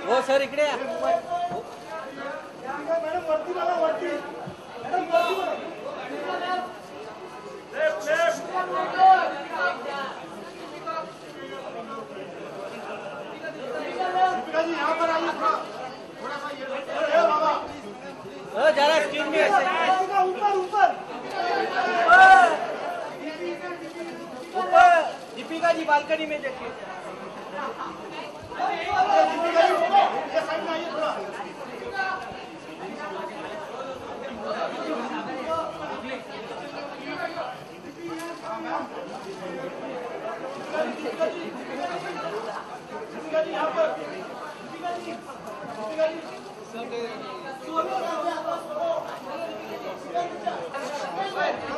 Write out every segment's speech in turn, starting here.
वो सर इकडे या. जरा स्क्रीन में ऊपर दीपिका जी बालकनी में देखिए.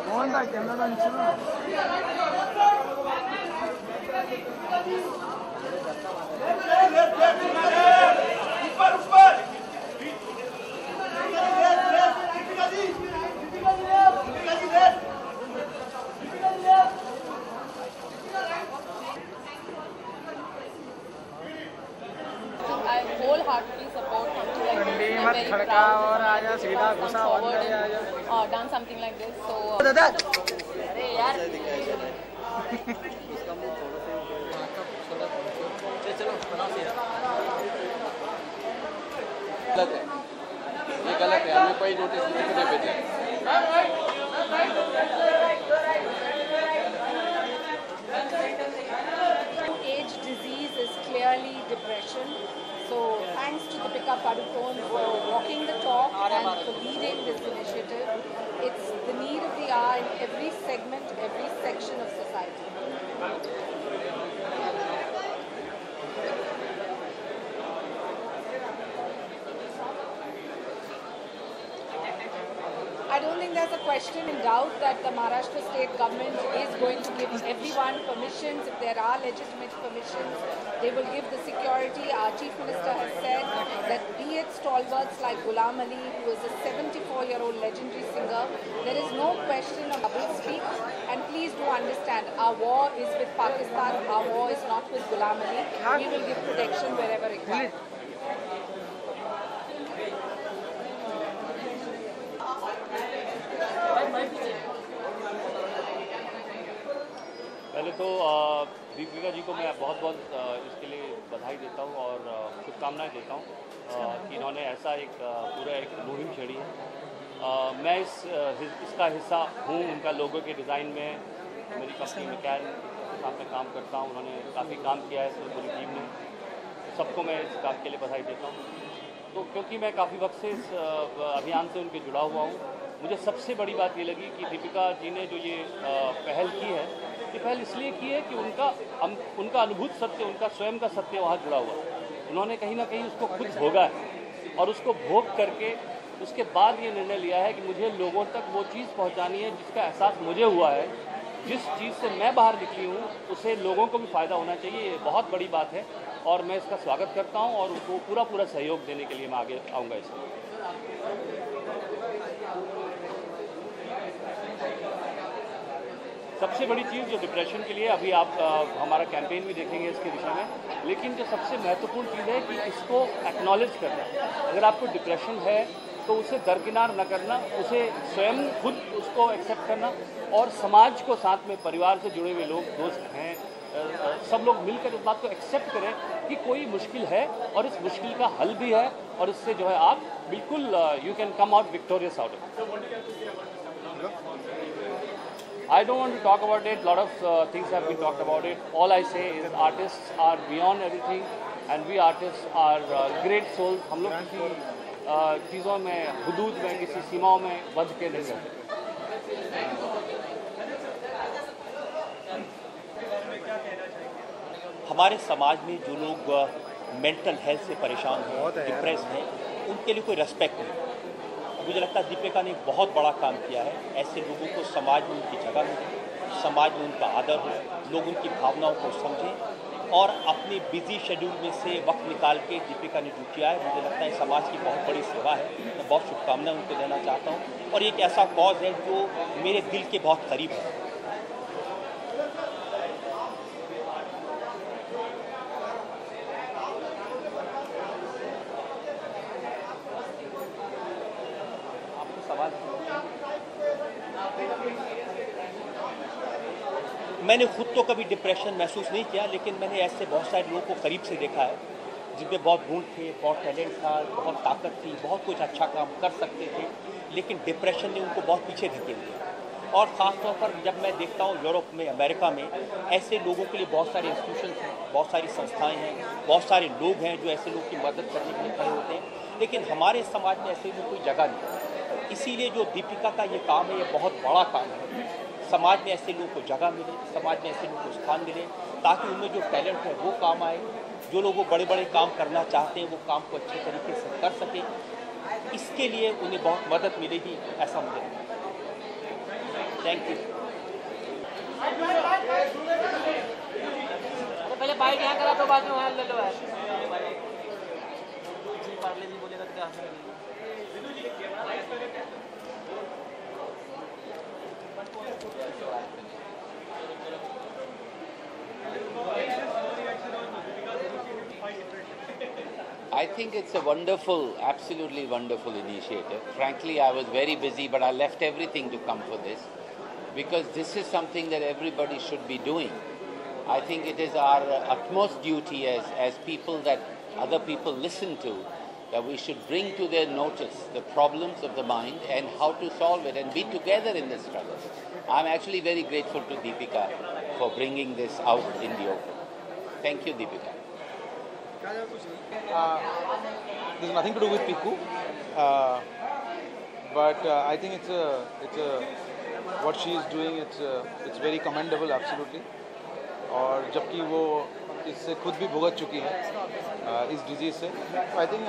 कौन था कैमरा नीचे ना I wholeheartedly support मत खड़का और आजा सीधा घुसा अंदर आजा done something like this. So दादा अरे यार चलो बनाओ सीधा. गलत है, ये गलत है. हमें कोई नोटिस नहीं भेजा. Age disease is clearly depression. So thanks to Deepika Padukone for walking the talk and for leading this initiative. It's the need of the hour in every segment, every section of society. I don't think there's a question in doubt that the Maharashtra state government is going to give everyone permissions. If there are legitimate permissions, they will give the security. Our Chief Minister has said that be it stalwarts like Ghulam Ali, who is a 74-year-old legendary singer, there is no question of double speak. And please do understand, our war is with Pakistan, our war is not with Ghulam Ali. We will give protection wherever required. पहले तो दीपिका जी को मैं बहुत बहुत इसके लिए बधाई देता हूँ और शुभकामनाएं देता हूँ कि इन्होंने ऐसा एक पूरा एक मुहिम छेड़ी है. मैं इसका हिस्सा हूँ. उनका लोगो के डिज़ाइन में मेरी कंपनी मैकैन के साथ में काम करता हूँ. उन्होंने काफ़ी काम किया है इसमें पूरी टीम ने. सबको मैं इस काम के लिए बधाई देता हूँ. तो क्योंकि मैं काफ़ी वक्त से इस अभियान से उनके जुड़ा हुआ हूँ, मुझे सबसे बड़ी बात ये लगी कि दीपिका जी ने जो ये पहल की है, ये पहल इसलिए की है कि उनका अनुभूत सत्य, उनका स्वयं का सत्य वहाँ जुड़ा हुआ है. उन्होंने कहीं ना कहीं उसको खुद भोगा है और उसको भोग करके उसके बाद ये निर्णय लिया है कि मुझे लोगों तक वो चीज़ पहुँचानी है जिसका एहसास मुझे हुआ है. जिस चीज़ से मैं बाहर निकली हूँ उससे लोगों को भी फ़ायदा होना चाहिए. ये बहुत बड़ी बात है और मैं इसका स्वागत करता हूँ और उनको पूरा सहयोग देने के लिए मैं आगे आऊँगा इसमें. सबसे बड़ी चीज़ जो डिप्रेशन के लिए अभी आप हमारा कैंपेन भी देखेंगे इसके विषय में, लेकिन जो सबसे महत्वपूर्ण चीज़ है कि इसको एक्नॉलेज करना. अगर आपको डिप्रेशन है तो उसे दरकिनार न करना, उसे स्वयं खुद उसको एक्सेप्ट करना और समाज को साथ में, परिवार से जुड़े हुए लोग, दोस्त हैं, सब लोग मिलकर इस बात को एक्सेप्ट करें कि कोई मुश्किल है और इस मुश्किल का हल भी है और इससे जो है आप बिल्कुल you can come out victorious out of. I don't want to talk about it. Lot of things have been talked about it. All I say is artists are beyond everything and we artists are great souls. हम लोग किसी चीज़ों में, हुदूद में, किसी सीमाओं में बंध के नहीं रहते. हमारे समाज में जो लोग मेंटल हेल्थ से परेशान हैं, डिप्रेस हैं, उनके लिए कोई रेस्पेक्ट नहीं. मुझे लगता है दीपिका ने बहुत बड़ा काम किया है. ऐसे लोगों को समाज में उनकी जगह मिले, समाज में उनका आदर हो, लोग उनकी भावनाओं को समझें और अपने बिजी शेड्यूल में से वक्त निकाल के दीपिका ने जो किया है, मुझे लगता है समाज की बहुत बड़ी सेवा है. मैं बहुत शुभकामनाएं उनको देना चाहता हूँ और एक ऐसा कॉज है जो मेरे दिल के बहुत करीब है. मैंने खुद तो कभी डिप्रेशन महसूस नहीं किया, लेकिन मैंने ऐसे बहुत सारे लोगों को करीब से देखा है जिनमें बहुत गुण थे, बहुत टैलेंट था, बहुत ताकत थी, बहुत कुछ अच्छा काम कर सकते थे, लेकिन डिप्रेशन ने उनको बहुत पीछे धकेल दिया। और ख़ास तौर पर जब मैं देखता हूँ यूरोप में, अमेरिका में, ऐसे लोगों के लिए बहुत सारे इंस्टीट्यूशन हैं, बहुत सारी संस्थाएं हैं, बहुत सारे लोग हैं जो ऐसे लोग की मदद करने के लिए खड़े होते हैं, लेकिन हमारे समाज में ऐसे में कोई जगह नहीं। इसीलिए जो दीपिका का ये काम है, ये बहुत बड़ा काम है। समाज में ऐसे लोगों को जगह मिले, समाज में ऐसे लोगों को स्थान मिले, ताकि उनमें जो टैलेंट है वो काम आए। जो लोग वो बड़े बड़े काम करना चाहते हैं वो काम को अच्छे तरीके से कर सकें, इसके लिए उन्हें बहुत मदद मिलेगी, ऐसा मुझे लगता है। Thank you. पहले बाइट यहाँ करा दो, बाद में वहाँ ले लो यार। पार्ले जी बोलेगा तो क्या? I think it's a wonderful, absolutely wonderful initiative. Frankly, I was very busy, but I left everything to come for this, because this is something that everybody should be doing. I think it is our utmost duty as people that other people listen to, that we should bring to their notice the problems of the mind and how to solve it and be together in this struggle. I'm actually very grateful to Deepika for bringing this out in the open. Thank you, Deepika. There's nothing to do with Piku, but I think it's a what she is doing. It's very commendable, absolutely. और जबकि वो इससे खुद भी भुगत चुकी है इस डिजीज से, तो आई थिंक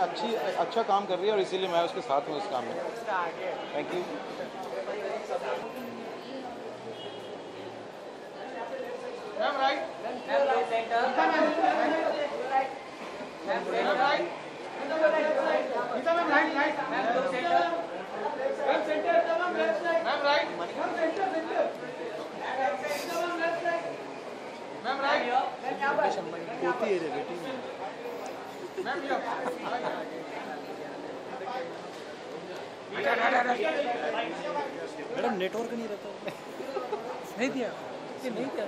अच्छा काम कर रही है और इसीलिए मैं उसके साथ हूँ इस काम में। Thank you. मैडम नेटवर्क नहीं रहता, नहीं दिया, नहीं दिया।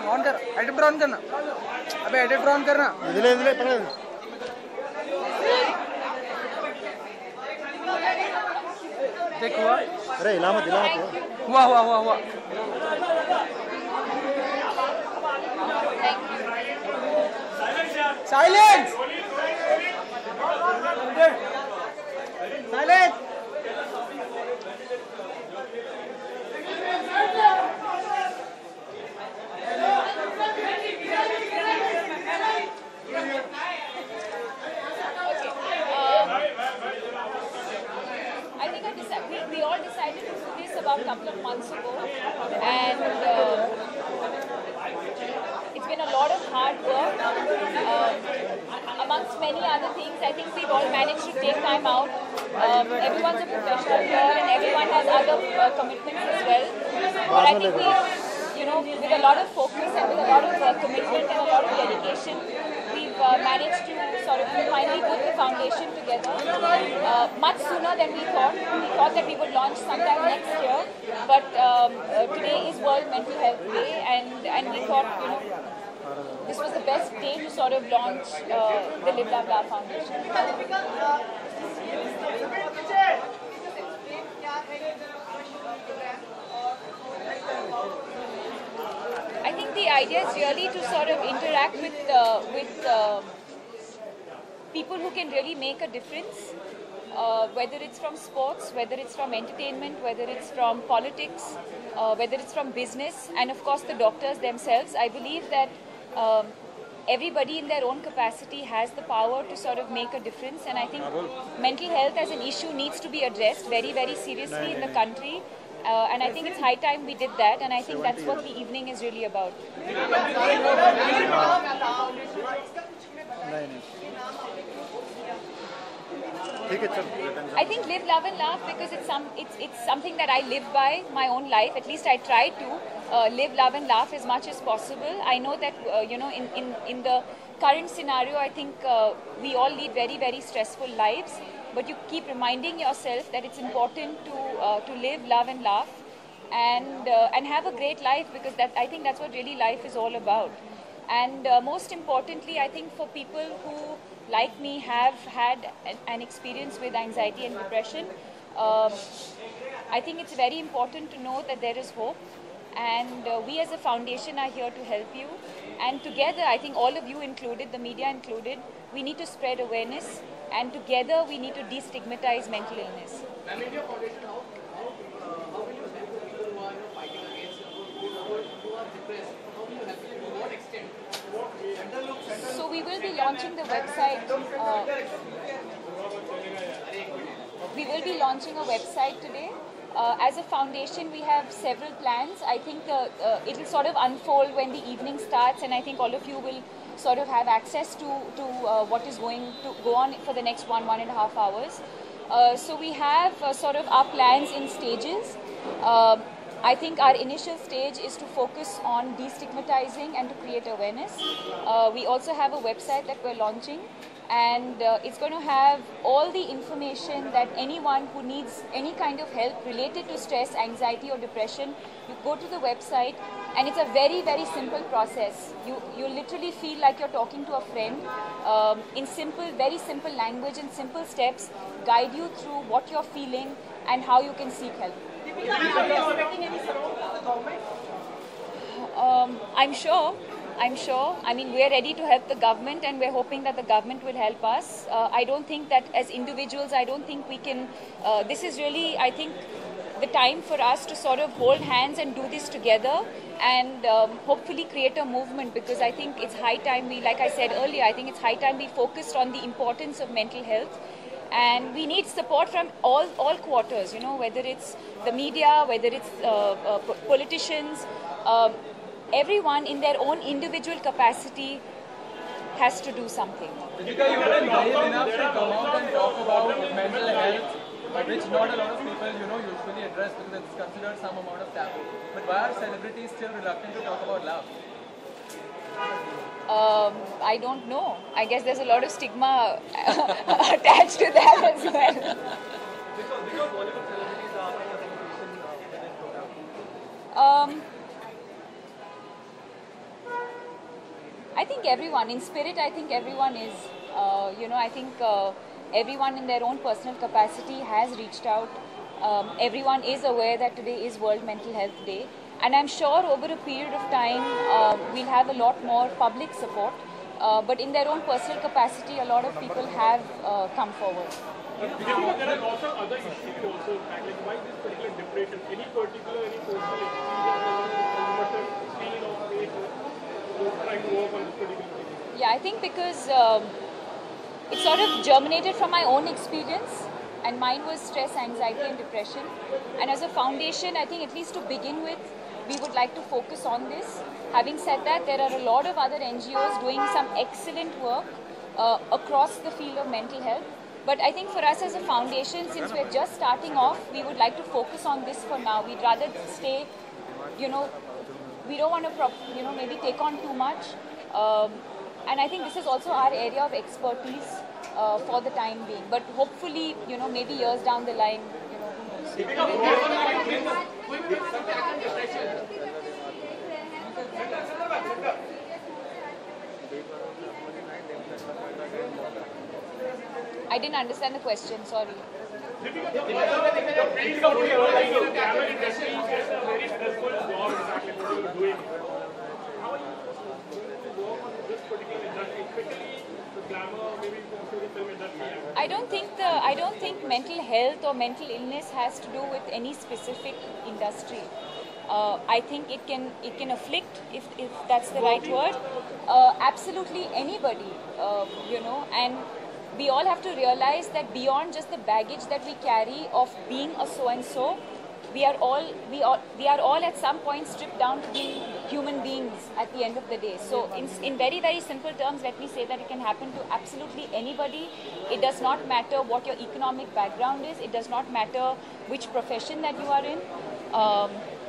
ऑन कर, एडिटर ऑन करना, अबे एडिटर ऑन करना। देख हुआ, अरे इलामत हुआ। Silence. I think a about a couple of months ago, and it's been a lot of hard work. Amongst many other things, I think we've all managed to take time out. Everyone's a professional here, and everyone has other commitments as well. But I think we, with a lot of focus and with a lot of commitment and a lot of dedication, we've managed to sort of finally put the foundation together much sooner than we thought. We thought that we would launch sometime next year, but today is World Mental Health Day, and we thought, this was the best day to sort of launch the Live Love Laugh Foundation. I think the idea is really to sort of interact with people who can really make a difference, whether it's from sports, whether it's from entertainment, whether it's from politics, whether it's from business, and of course the doctors themselves. I believe that everybody in their own capacity has the power to sort of make a difference, and I think mental health as an issue needs to be addressed very, very seriously in the country. And I think it's high time we did that, and I think that's what the evening is really about. I think live, love and laugh because it's something that I live by my own life. At least I try to live, love and laugh as much as possible. I know that in the current scenario, I think we all lead very, very stressful lives. But you keep reminding yourself that it's important to live, love and laugh and have a great life, because I think that's what really life is all about. And most importantly, I think for people who, like me, have had an experience with anxiety and depression, I think it's very important to know that there is hope. And we as a foundation are here to help you. And together, I think all of you included, the media included, we need to spread awareness. And together, we need to destigmatize mental illness. Ma'am, in your foundation, how will you help the people who are fighting against, who are depressed? How will you help them? To what extent? So we will be launching the website. We will be launching a website today. As a foundation, we have several plans. I think it will sort of unfold when the evening starts, and I think all of you will sort of have access to what is going to go on for the next 1.5 hours. So we have sort of our plans in stages. I think our initial stage is to focus on destigmatizing and to create awareness. We also have a website that we're launching, and it's going to have all the information that anyone who needs any kind of help related to stress, anxiety or depression, you go to the website, and it's a very, very simple process. You literally feel like you're talking to a friend in simple, very simple language and simple steps, guide you through what you're feeling and how you can seek help. Are you expecting any support from the government? I'm sure. I mean, we're ready to help the government, and we're hoping that the government will help us. I don't think that as individuals, I don't think we can, this is really, I think, the time for us to sort of hold hands and do this together and hopefully create a movement, because I think it's high time we, like I said earlier, I think it's high time we focused on the importance of mental health. And we need support from all quarters, whether it's the media, whether it's politicians, everyone in their own individual capacity has to do something. Deepika, you've been brave enough to come out and talk about mental health, which not a lot of people, usually address because it's considered some amount of taboo. But why are celebrities still reluctant to talk about love? I don't know. I guess there's a lot of stigma attached to that as well. Because Bollywood celebrities are in a situation within program. I think everyone, in spirit, I think everyone is, I think everyone in their own personal capacity has reached out. Everyone is aware that today is World Mental Health Day. And I'm sure over a period of time, we'll have a lot more public support. But in their own personal capacity, a lot of people have come forward. There are lots of other issues also. Like why this particular depression? Any personal experience scene or trying to work on this particular thing? Yeah, I think because it sort of germinated from my own experience. and mine was stress, anxiety and depression. And as a foundation, I think at least to begin with, we would like to focus on this. Having said that, there are a lot of other NGOs doing some excellent work across the field of mental health. But I think for us as a foundation, since we're just starting off, we would like to focus on this for now. We'd rather stay, we don't want to, maybe take on too much. And I think this is also our area of expertise for the time being. But hopefully, maybe years down the line, who knows. I didn't understand the question, sorry. I don't think mental health or mental illness has to do with any specific industry. I think it can afflict, if that's the right word, absolutely anybody, and we all have to realize that beyond just the baggage that we carry of being a so-and-so, we are all at some point stripped down to being human beings at the end of the day. So in very, very simple terms, let me say that it can happen to absolutely anybody. It does not matter what your economic background is. It does not matter which profession that you are in.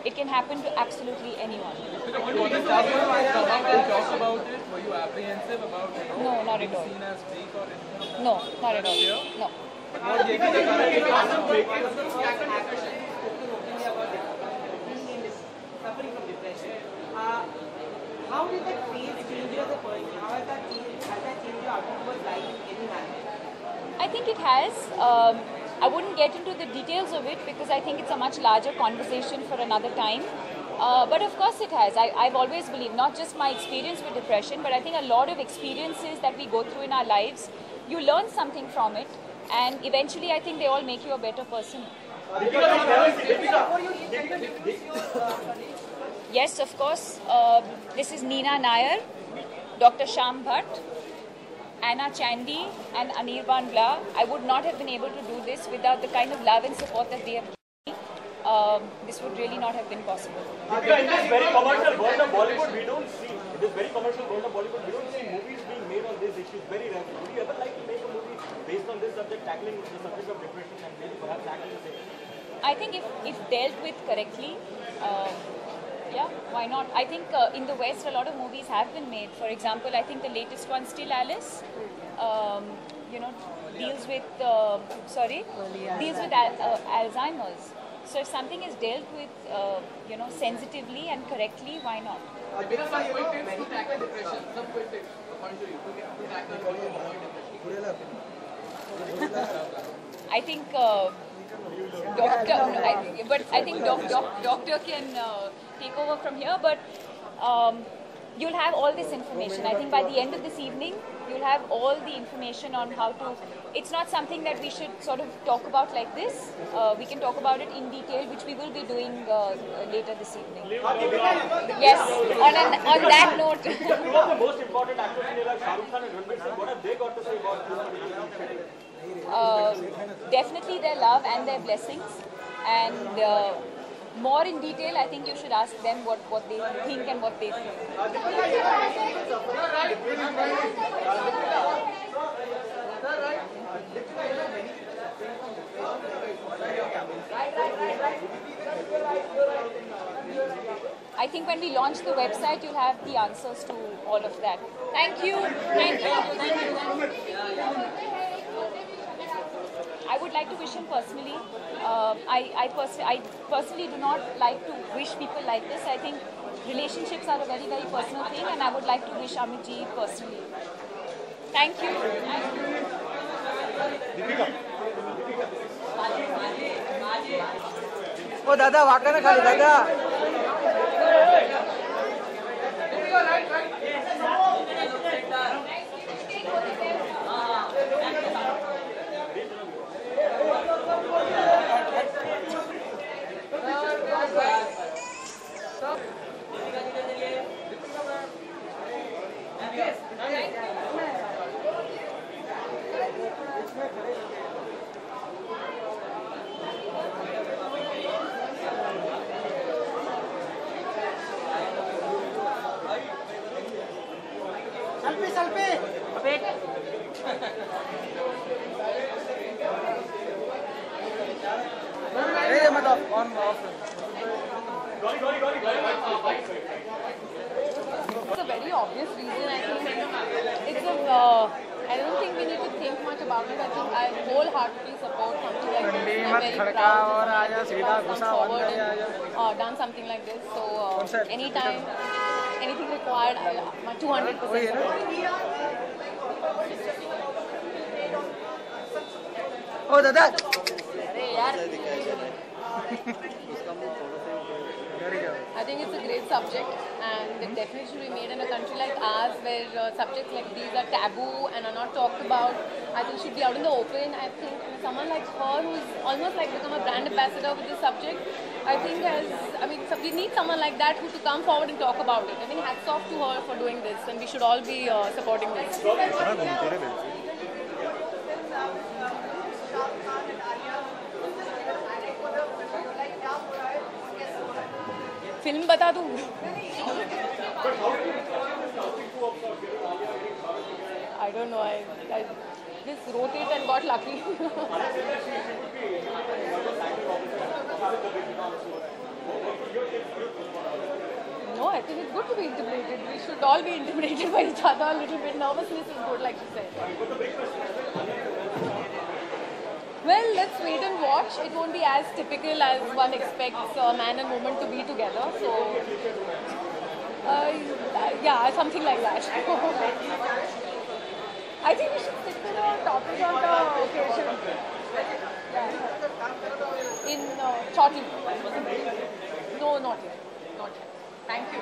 It can happen to absolutely anyone. When you talked about it, were you apprehensive about it? No, not at all. Seen as fake or anything? No, not at all. No. Suffering from depression. How did that phase change you as a person? How has that changed your outlook towards life in any manner? I think it has. I wouldn't get into the details of it because I think it's a much larger conversation for another time. But of course it has. I've always believed, not just my experience with depression, but I think a lot of experiences that we go through in our lives, you learn something from it, and eventually I think they all make you a better person. Yes, of course. This is Neena Nair, Dr. Shyam Bhatt, Anna Chandy and Anirban Bla. I would not have been able to do this without the kind of love and support that they have given me. This would really not have been possible. In this very commercial world of Bollywood, we don't see, in this very commercial world of Bollywood, we don't see movies being made on this issue very rarely. Would you ever like to make a movie based on this subject, tackling the subject of depression and maybe perhaps tackling the same? I think if dealt with correctly, yeah, why not? I think in the West a lot of movies have been made. For example, I think the latest one, Still Alice, deals with Alzheimer's. So if something is dealt with, sensitively and correctly, why not? Some quick tips to tackle depression. Some quick tips, according to you, to tackle or avoid depression. I think doctor can take over from here. But you'll have all this information. I think by the end of this evening, you'll have all the information on how to. It's not something that we should sort of talk about like this. We can talk about it in detail, which we will be doing later this evening. Yes, on that note. Two of the most important actors in your life, Shah Rukh Khan and Ranveer Singh, what have they got to say about this? Definitely their love and their blessings. And more in detail, I think you should ask them what they think and what they feel. I think when we launch the website, you'll have the answers to all of that. Thank you. Thank you. I would like to wish him personally. I personally do not like to wish people like this. I think relationships are a very, very personal thing, and I would like to wish Amit ji personally. Thank you. Thank you. Oh, Dada, wakana khali, Dada. It's a very obvious reason. I think it's a. I don't think we need to think much about it. I think I wholeheartedly support something like this. I'm very proud to come forward and done something like this. So anytime, anything required, my 200% support. Oh, Dada. I think it's a great subject, and it definitely should be made in a country like ours where subjects like these are taboo and are not talked about. I think should be out in the open. I think someone like her who's almost like become a brand ambassador with this subject, I think we need someone like that who to come forward and talk about it. I think hats off to her for doing this, and we should all be supporting this. Film बता दूँ? I don't know. I just wrote it and got lucky. No, I think it's good to be intimidated. We should all be intimidated by each other a little bit. Nervousness is good, like you said. Well, let's wait and watch. It won't be as typical as one expects a man and woman to be together. So, yeah, something like that. I think we should stick to the topic on the occasion. Yeah. In shortly. No, not yet. Not yet. Thank you.